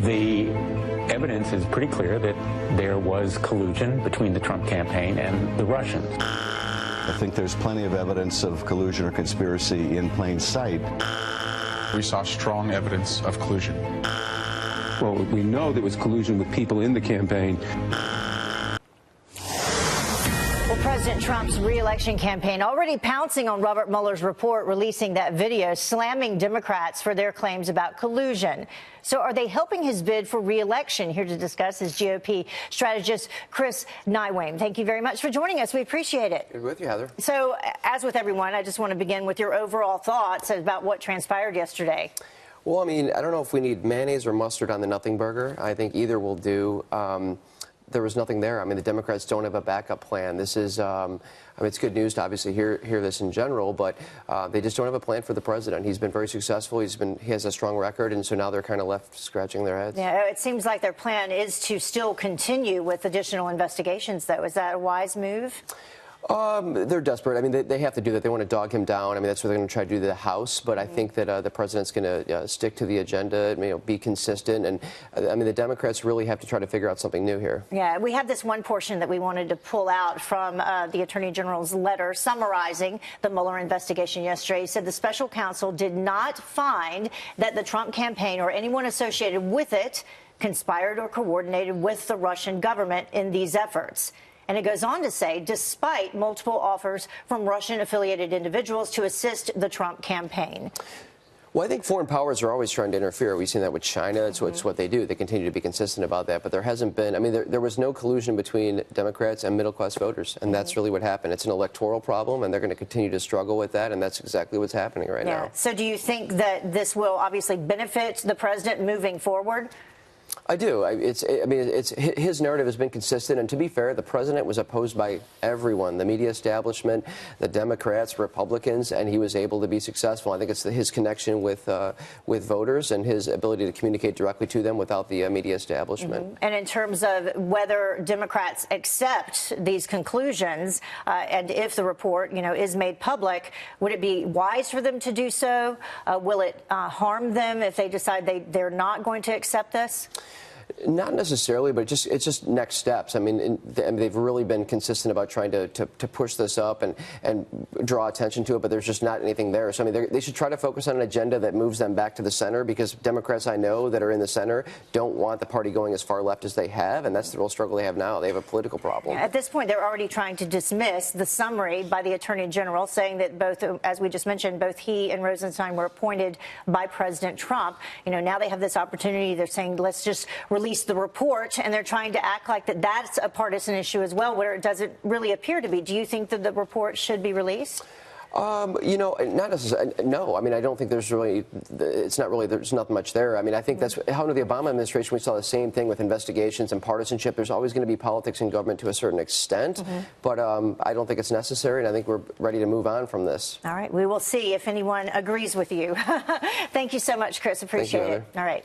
The evidence is pretty clear that there was collusion between the Trump campaign and the Russians. I think there's plenty of evidence of collusion or conspiracy in plain sight. We saw strong evidence of collusion. Well, we know there was collusion with people in the campaign. Well, President Trump's re-election campaign already pouncing on Robert Mueller's report, releasing that video slamming Democrats for their claims about collusion. So are they helping his bid for re-election? Here to discuss is GOP strategist Chris Neiweem. Thank you very much for joining us. We appreciate it. Good with you, Heather. So, as with everyone, I just want to begin with your overall thoughts about what transpired yesterday. Well, I mean, I don't know if we need mayonnaise or mustard on the nothing burger. I think either will do. There was nothing there. I mean, the Democrats don't have a backup plan. This is, I mean, it's good news to obviously hear this in general, but they just don't have a plan for the president. He's been very successful. He has a strong record, and so now they're kind of left scratching their heads. Yeah, it seems like their plan is to still continue with additional investigations, though. Is that a wise move? They're desperate. I mean, they have to do that. They want to dog him down. I mean, that's what they're going to try to do to the House. But I think that the president's going to stick to the agenda, be consistent. And I mean, the Democrats really have to try to figure out something new here. Yeah, we have this one portion that we wanted to pull out from the Attorney General's letter summarizing the Mueller investigation yesterday. He said the special counsel did not find that the Trump campaign or anyone associated with it conspired or coordinated with the Russian government in these efforts. And it goes on to say, despite multiple offers from Russian-affiliated individuals to assist the Trump campaign. Well, I think foreign powers are always trying to interfere. We've seen that with China. It's what they do. They continue to be consistent about that. But there hasn't been, I mean, there was no collusion between Democrats and middle-class voters. And that's really what happened. It's an electoral problem, and they're going to continue to struggle with that. And that's exactly what's happening right now. So do you think that this will obviously benefit the president moving forward? I do. I mean, his narrative has been consistent, and to be fair, the president was opposed by everyone, the media establishment, the Democrats, Republicans, and he was able to be successful. I think it's his connection with voters and his ability to communicate directly to them without the media establishment. And in terms of whether Democrats accept these conclusions, and if the report, is made public, would it be wise for them to do so? Will it harm them if they decide they're not going to accept this? Not necessarily, but it's just next steps. I mean, they've really been consistent about trying to push this up and draw attention to it, but there's just not anything there. So, I mean, they should try to focus on an agenda that moves them back to the center, because Democrats I know that are in the center don't want the party going as far left as they have, and that's the real struggle they have now. They have a political problem. At this point, they're already trying to dismiss the summary by the Attorney General, saying that both, as we just mentioned, both he and Rosenstein were appointed by President Trump. Now they have this opportunity. They're saying, let's just release the report, and they're trying to act like that's a partisan issue as well, where it doesn't really appear to be. Do you think that the report should be released? Not necessarily. No, I mean, I don't think there's really. There's not much there. I mean, I think that's how under the Obama administration we saw the same thing with investigations and partisanship. There's always going to be politics in government to a certain extent, but I don't think it's necessary, and I think we're ready to move on from this. All right, we will see if anyone agrees with you. Thank you so much, Chris. Appreciate it. All right.